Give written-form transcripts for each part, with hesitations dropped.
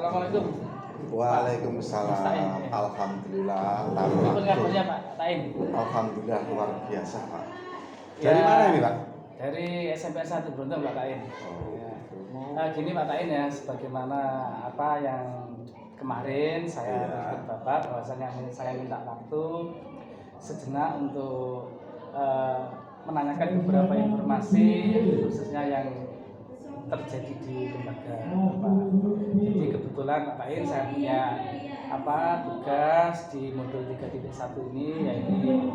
Assalamualaikum. Waalaikumsalam. Alhamdulillah. Apa kabarnya Pak Tain? Alhamdulillah luar biasa Pak. Ya, Dari mana ini Pak? Dari SMP 1 Bronton Pak Tain. Oh, Ya. gitu. Gini Pak Tain ya, sebagaimana apa yang kemarin saya telepon Bapak bahwasanya saya minta waktu sejenak untuk menanyakan beberapa informasi khususnya yang terjadi di lembaga Bapak. Jadi kebetulan Pak Tain saya punya tugas di modul 3.1 ini yaitu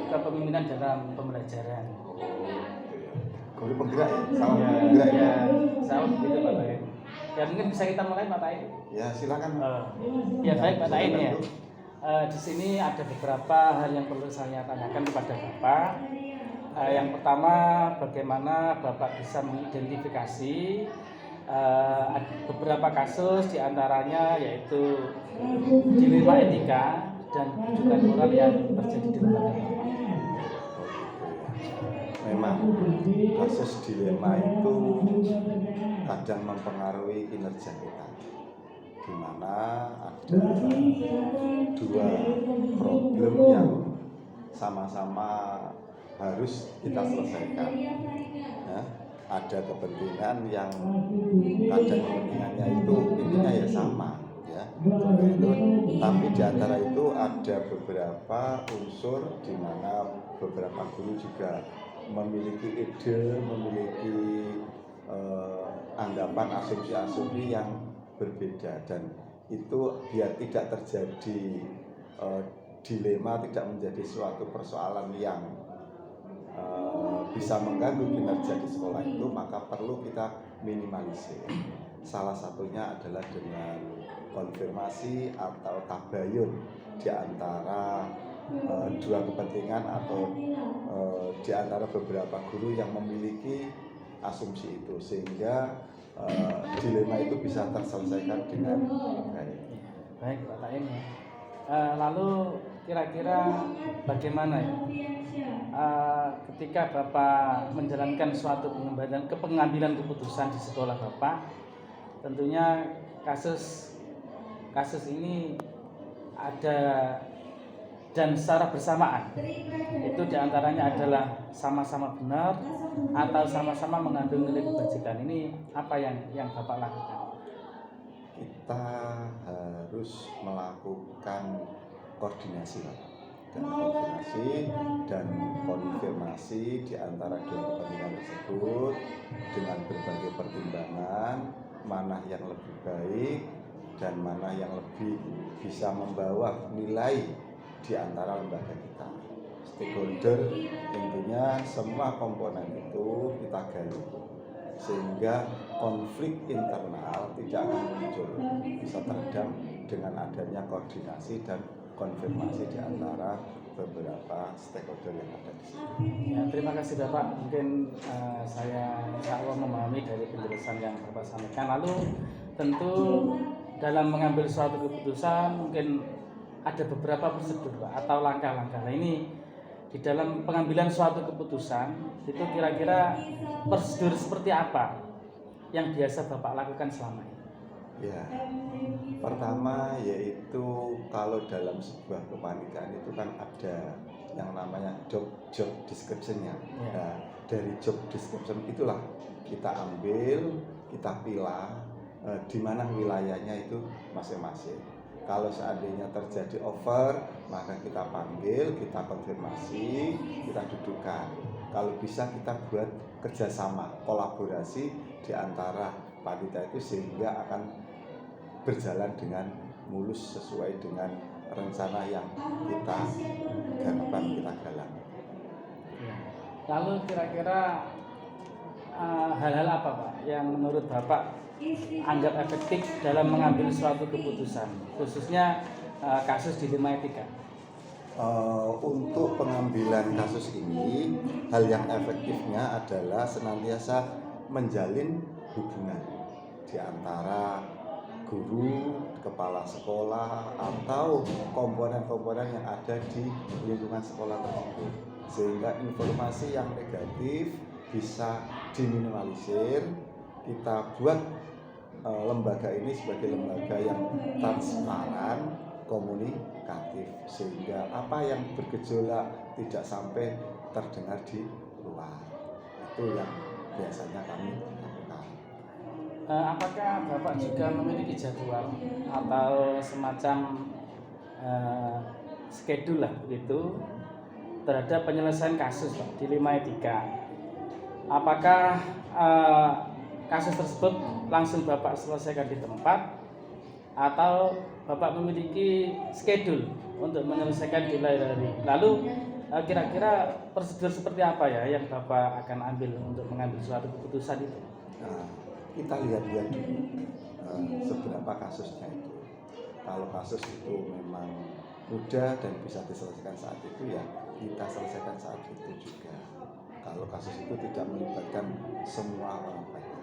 kepemimpinan dalam pembelajaran. Guru penggerak ya? Sama penggerak ya? Sama begitu Pak Tain. Ya mungkin bisa kita mulai Pak Tain. Ya silakan. Ya baik Pak Tain ya. Di sini ada beberapa hal yang perlu saya tanyakan kepada Bapak. Yang pertama, bagaimana Bapak bisa mengidentifikasi beberapa kasus diantaranya yaitu dilema etika dan rujukan moral yang terjadi di lembaga Bapak. Memang kasus dilema itu kadang mempengaruhi kinerja kita, di mana ada dua problem yang sama-sama harus kita selesaikan. Ya, ada kepentingan yang kadang kepentingannya itu intinya ya sama, ya. Tapi di antara itu ada beberapa unsur di mana beberapa guru juga memiliki ide, memiliki anggapan asumsi-asumsi yang berbeda, dan itu biar tidak terjadi dilema, tidak menjadi suatu persoalan yang bisa mengganggu kinerja di sekolah itu, maka perlu kita minimalisir. Salah satunya adalah dengan konfirmasi atau tabayun di antara dua kepentingan atau di antara beberapa guru yang memiliki asumsi itu, sehingga dilema itu bisa terselesaikan dengan baik. Baik Pak Tain ya. Lalu kira-kira bagaimana ya ketika Bapak menjalankan suatu pengambilan keputusan di sekolah Bapak, tentunya kasus ini ada dan secara bersamaan itu diantaranya adalah sama-sama benar atau sama-sama mengandung nilai kebajikan. Ini apa yang Bapak lakukan? Kita harus melakukan koordinasi dan konfirmasi di antara dua kepentingan tersebut dengan berbagai pertimbangan, mana yang lebih baik dan mana yang lebih bisa membawa nilai di antara lembaga kita. Stakeholder, intinya semua komponen itu kita gali sehingga konflik internal tidak akan muncul, bisa teredam dengan adanya koordinasi dan konfirmasi di antara beberapa stakeholder yang ada di sini. Ya, terima kasih Bapak. Mungkin saya insya Allah memahami dari penjelasan yang Bapak sampaikan. Lalu tentu dalam mengambil suatu keputusan mungkin ada beberapa prosedur Pak, atau langkah-langkah. Nah, ini di dalam pengambilan suatu keputusan itu kira-kira prosedur seperti apa yang biasa Bapak lakukan selama ini? Ya, pertama yaitu kalau dalam sebuah kepanikan itu kan ada yang namanya job description-nya. Ya. Nah, dari job description itulah kita ambil, kita pilah di mana wilayahnya itu masing-masing. Kalau seandainya terjadi over, maka kita panggil, kita konfirmasi, kita dudukkan. Kalau bisa kita buat kerjasama, kolaborasi di antara panitia itu sehingga akan berjalan dengan mulus sesuai dengan rencana yang kita galang. Ya. Lalu kira-kira hal-hal apa Pak yang menurut Bapak anggap efektif dalam mengambil suatu keputusan, khususnya kasus dilema etika? Untuk pengambilan kasus ini, hal yang efektifnya adalah senantiasa menjalin hubungan di antara guru, kepala sekolah, atau komponen-komponen yang ada di lingkungan sekolah tersebut, sehingga informasi yang negatif bisa diminimalisir kita buat lembaga ini sebagai lembaga yang transparan, komunikatif, sehingga apa yang bergejolak tidak sampai terdengar di luar. Itu yang biasanya kami lakukan. Apakah Bapak juga memiliki jadwal atau semacam schedule lah begitu terhadap penyelesaian kasus Pak di 5 etika? Apakah kasus tersebut langsung Bapak selesaikan di tempat atau Bapak memiliki schedule untuk menyelesaikan di lain hari? Lalu kira-kira prosedur seperti apa ya yang Bapak akan ambil untuk mengambil suatu keputusan itu? Nah, kita lihat-lihat dulu seberapa kasusnya itu. Kalau kasus itu memang mudah dan bisa diselesaikan saat itu, ya kita selesaikan saat itu juga. Kalau kasus itu tidak melibatkan semua orang banyak.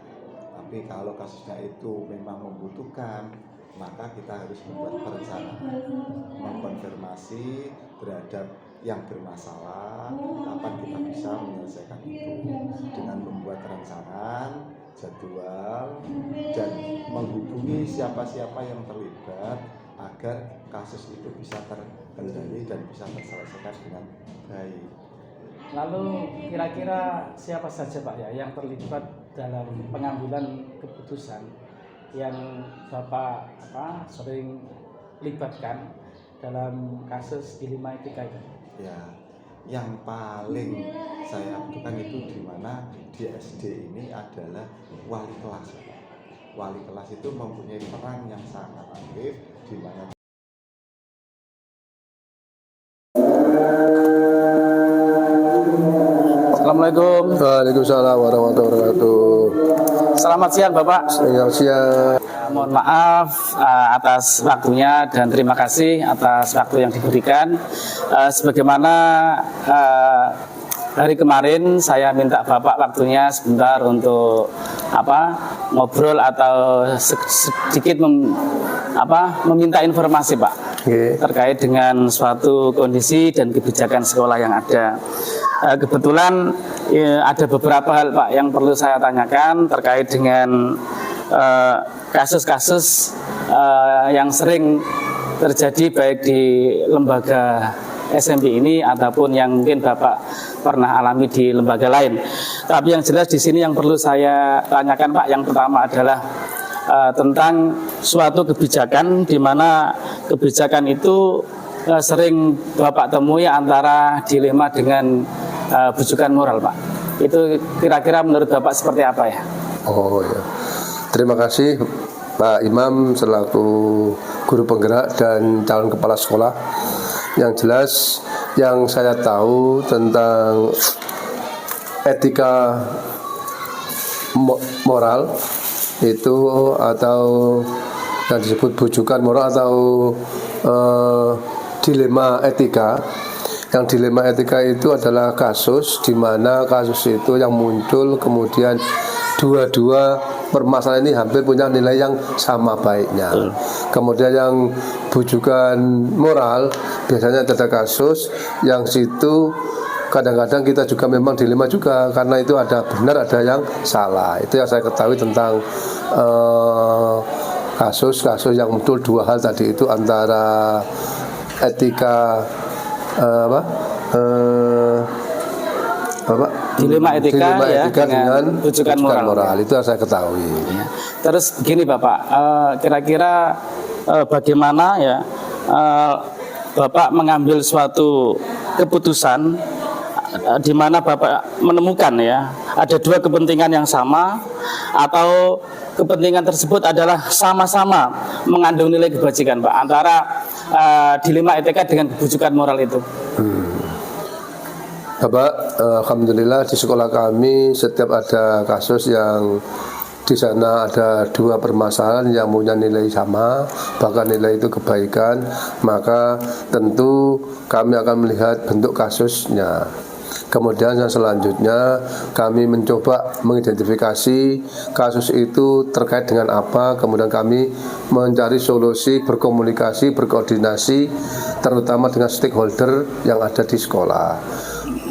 Tapi kalau kasusnya itu memang membutuhkan, maka kita harus membuat perencanaan, mengkonfirmasi terhadap yang bermasalah, kapan kita bisa menyelesaikan itu dengan membuat rancangan, jadwal, dan menghubungi siapa-siapa yang terlibat agar kasus itu bisa terkendali dan bisa terselesaikan dengan baik. Lalu kira-kira siapa saja Pak ya yang terlibat dalam pengambilan keputusan yang Bapak sering libatkan dalam kasus di 5 etika itu? Ya, yang paling saya butuhkan itu di mana di SD ini adalah wali kelas. Wali kelas itu mempunyai peran yang sangat aktif di mana Assalamualaikum. Waalaikumsalam warahmatullahi wabarakatuh. Selamat siang Bapak. Selamat siang. Mohon maaf atas waktunya dan terima kasih atas waktu yang diberikan. Sebagaimana hari kemarin saya minta Bapak waktunya sebentar untuk ngobrol atau sedikit meminta informasi Pak. Terkait dengan suatu kondisi dan kebijakan sekolah yang ada. Kebetulan ada beberapa hal Pak yang perlu saya tanyakan terkait dengan kasus-kasus yang sering terjadi baik di lembaga SMP ini ataupun yang mungkin Bapak pernah alami di lembaga lain. Tapi yang jelas di sini yang perlu saya tanyakan Pak, yang pertama adalah tentang suatu kebijakan di mana kebijakan itu sering Bapak temui antara dilema dengan bujukan moral Pak. Itu kira-kira menurut Bapak seperti apa ya? Oh ya, terima kasih Pak Imam selaku guru penggerak dan calon kepala sekolah. Yang jelas yang saya tahu tentang etika moral itu atau yang disebut bujukan moral atau dilema etika. Yang dilema etika itu adalah kasus di mana kasus itu yang muncul kemudian dua-dua permasalahan ini hampir punya nilai yang sama baiknya. Kemudian yang bujukan moral biasanya ada kasus yang situ kadang-kadang kita juga memang dilema juga karena itu ada benar ada yang salah. Itu yang saya ketahui tentang kasus-kasus yang muncul dua hal tadi itu antara etika dilema etika dengan bujukan moral. Itu yang saya ketahui. Ya. Terus begini Bapak, kira-kira bagaimana ya Bapak mengambil suatu keputusan di mana Bapak menemukan ya ada dua kepentingan yang sama atau kepentingan tersebut adalah sama-sama mengandung nilai kebajikan Pak antara dilema etika dengan kebujukan moral itu. Bapak, alhamdulillah di sekolah kami setiap ada kasus yang di sana ada dua permasalahan yang punya nilai sama, bahkan nilai itu kebaikan, maka tentu kami akan melihat bentuk kasusnya. Kemudian yang selanjutnya kami mencoba mengidentifikasi kasus itu terkait dengan apa. Kemudian kami mencari solusi, berkomunikasi, berkoordinasi terutama dengan stakeholder yang ada di sekolah.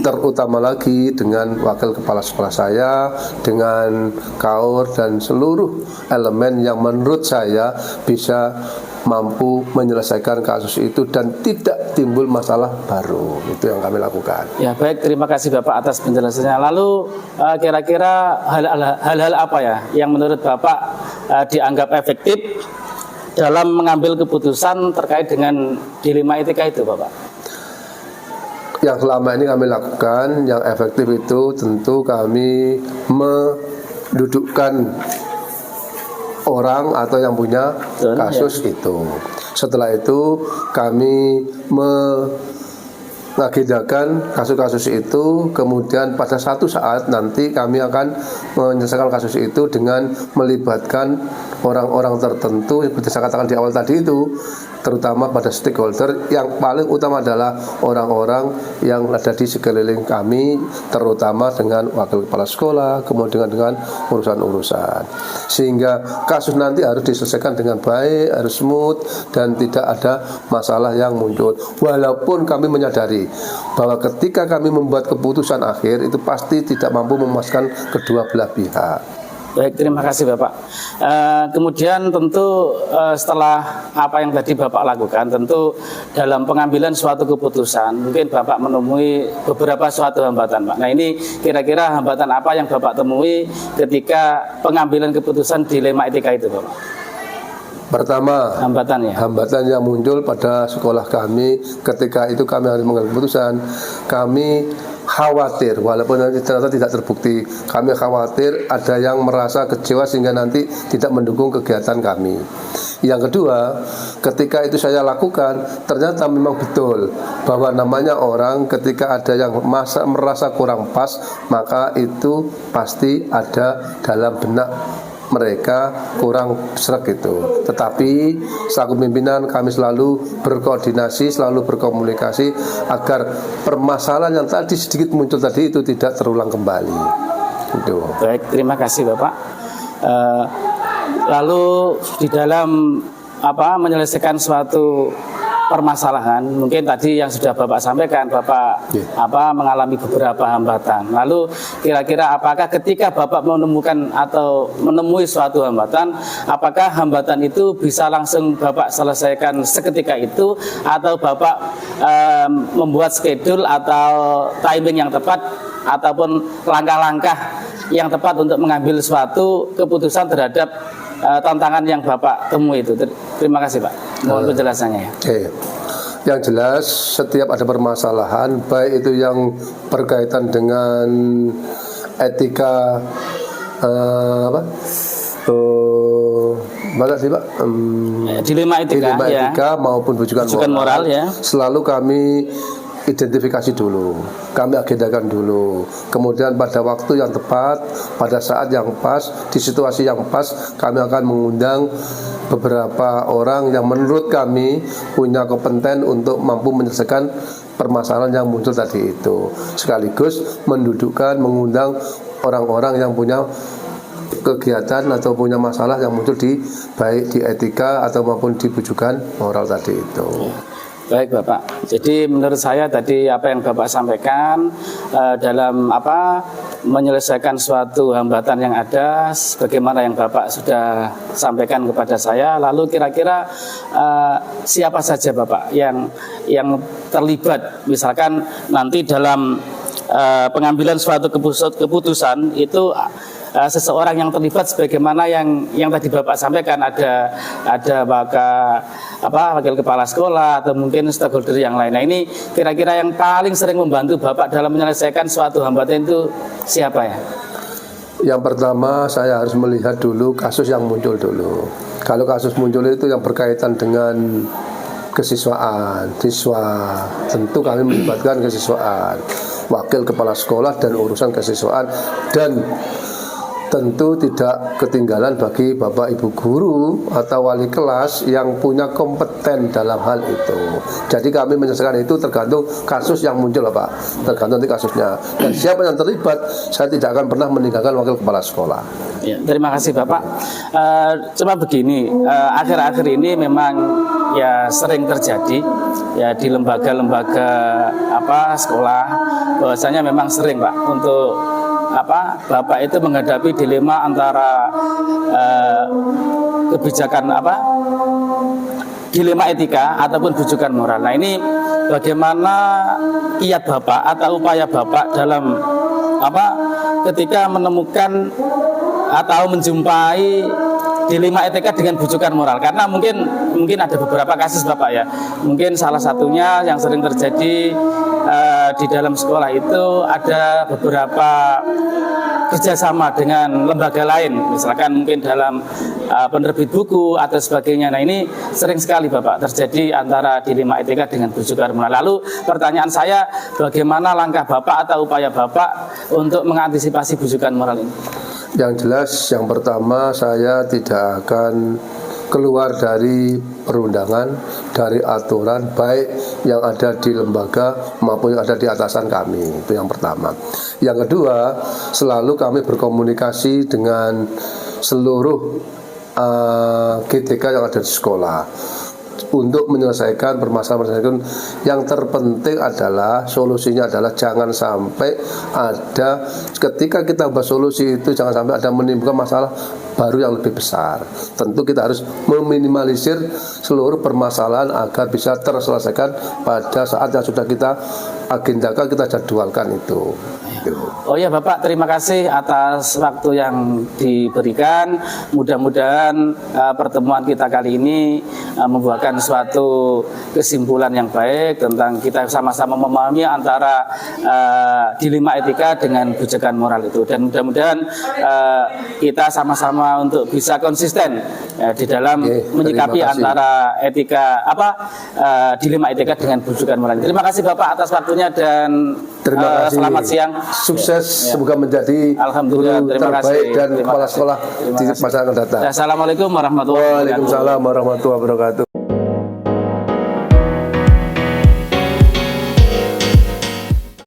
terutama lagi dengan wakil kepala sekolah saya, dengan KAUR dan seluruh elemen yang menurut saya bisa mampu menyelesaikan kasus itu dan tidak timbul masalah baru. Itu yang kami lakukan. Ya baik, terima kasih Bapak atas penjelasannya. Lalu kira-kira hal-hal apa ya yang menurut Bapak dianggap efektif dalam mengambil keputusan terkait dengan dilema etika itu, Bapak? Yang selama ini kami lakukan, yang efektif itu tentu kami mendudukkan orang atau yang punya kasus itu. Setelah itu kami mengagendakan kasus-kasus itu, kemudian pada satu saat nanti kami akan menyelesaikan kasus itu dengan melibatkan orang-orang tertentu yang saya katakan di awal tadi itu, terutama pada stakeholder. Yang paling utama adalah orang-orang yang ada di sekeliling kami, terutama dengan wakil kepala sekolah, kemudian dengan urusan-urusan, sehingga kasus nanti harus diselesaikan dengan baik, harus smooth dan tidak ada masalah yang muncul. Walaupun kami menyadari bahwa ketika kami membuat keputusan akhir itu pasti tidak mampu memuaskan kedua belah pihak. Baik, terima kasih Bapak. Kemudian tentu setelah apa yang tadi Bapak lakukan, tentu dalam pengambilan suatu keputusan mungkin Bapak menemui beberapa suatu hambatan, Pak. Nah, ini kira-kira hambatan apa yang Bapak temui ketika pengambilan keputusan dilema etika itu, Bapak? Pertama, hambatan yang muncul pada sekolah kami ketika itu kami harus mengambil keputusan, kami khawatir, walaupun nanti ternyata tidak terbukti, kami khawatir ada yang merasa kecewa sehingga nanti tidak mendukung kegiatan kami. Yang kedua, ketika itu saya lakukan, ternyata memang betul bahwa namanya orang ketika ada yang merasa kurang pas, maka itu pasti ada dalam benak mereka kurang sreg itu. Tetapi selaku pimpinan kami selalu berkoordinasi, selalu berkomunikasi agar permasalahan yang tadi sedikit muncul tadi itu tidak terulang kembali. Itu. Baik, terima kasih Bapak. Lalu di dalam menyelesaikan suatu permasalahan, mungkin tadi yang sudah Bapak sampaikan, Bapak mengalami beberapa hambatan. Lalu kira-kira apakah ketika Bapak menemukan atau menemui suatu hambatan, apakah hambatan itu bisa langsung Bapak selesaikan seketika itu, atau Bapak membuat schedule atau timing yang tepat ataupun langkah-langkah yang tepat untuk mengambil suatu keputusan terhadap tantangan yang Bapak temui itu? Terima kasih Pak, mohon penjelasannya. Yang jelas setiap ada permasalahan, baik itu yang berkaitan dengan etika mana sih Pak? Dilema etika maupun bujukan moral ya. Selalu kami identifikasi dulu, kami agendakan dulu, kemudian pada waktu yang tepat, pada saat yang pas, di situasi yang pas, kami akan mengundang beberapa orang yang menurut kami punya kompeten untuk mampu menyelesaikan permasalahan yang muncul tadi itu, sekaligus mendudukkan, mengundang orang-orang yang punya kegiatan atau punya masalah yang muncul di baik di etika atau maupun di bujukan moral tadi itu. Baik Bapak, jadi menurut saya tadi apa yang Bapak sampaikan dalam menyelesaikan suatu hambatan yang ada, bagaimana yang Bapak sudah sampaikan kepada saya. Lalu kira-kira siapa saja Bapak yang terlibat, misalkan nanti dalam pengambilan suatu keputusan itu seseorang yang terlibat sebagaimana yang tadi Bapak sampaikan, ada wakil kepala sekolah atau mungkin stakeholder yang lain. Nah, ini kira-kira yang paling sering membantu Bapak dalam menyelesaikan suatu hambatan itu siapa ya? Yang pertama saya harus melihat dulu kasus yang muncul dulu. Kalau kasus muncul itu yang berkaitan dengan kesiswaan, siswa, tentu kami melibatkan kesiswaan, wakil kepala sekolah dan urusan kesiswaan, dan tentu tidak ketinggalan bagi Bapak Ibu guru atau wali kelas yang punya kompeten dalam hal itu. Jadi kami menyelesaikan itu tergantung kasus yang muncul Pak, tergantung nanti kasusnya. Dan siapa yang terlibat, saya tidak akan pernah meninggalkan wakil kepala sekolah. Ya, terima kasih Bapak. Cuma begini, akhir-akhir ini memang ya sering terjadi ya di lembaga-lembaga sekolah, bahwasanya memang sering Pak untuk Bapak itu menghadapi dilema antara kebijakan dilema etika ataupun bujukan moral. Nah, ini bagaimana kiat Bapak atau upaya Bapak dalam ketika menemukan atau menjumpai dilema etika dengan bujukan moral, karena mungkin ada beberapa kasus Bapak ya, mungkin salah satunya yang sering terjadi di dalam sekolah itu ada beberapa kerjasama dengan lembaga lain, misalkan mungkin dalam penerbit buku atau sebagainya. Nah, ini sering sekali Bapak terjadi antara dilema etika dengan bujukan moral. Lalu pertanyaan saya, bagaimana langkah Bapak atau upaya Bapak untuk mengantisipasi bujukan moral ini? Yang jelas, yang pertama saya tidak akan keluar dari perundangan, dari aturan baik yang ada di lembaga maupun yang ada di atasan kami. Itu yang pertama. Yang kedua, selalu kami berkomunikasi dengan seluruh GTK yang ada di sekolah untuk menyelesaikan permasalahan. Yang terpenting adalah solusinya adalah jangan sampai ada, ketika kita bahas solusi itu jangan sampai ada menimbulkan masalah baru yang lebih besar. Tentu kita harus meminimalisir seluruh permasalahan agar bisa terselesaikan pada saat yang sudah kita agendakan, kita jadwalkan itu. Oh ya Bapak, terima kasih atas waktu yang diberikan. Mudah-mudahan pertemuan kita kali ini membuahkan suatu kesimpulan yang baik tentang kita sama-sama memahami antara dilema etika dengan bujukan moral itu. Dan mudah-mudahan kita sama-sama untuk bisa konsisten di dalam menyikapi antara etika dilema etika dengan bujukan moral. Terima kasih Bapak atas waktunya dan terima kasih. Selamat siang. Sukses, semoga menjadi guru terbaik dan kepala sekolah di masa yang akan datang. Assalamualaikum warahmatullahi wabarakatuh. Waalaikumsalam warahmatullahi wabarakatuh.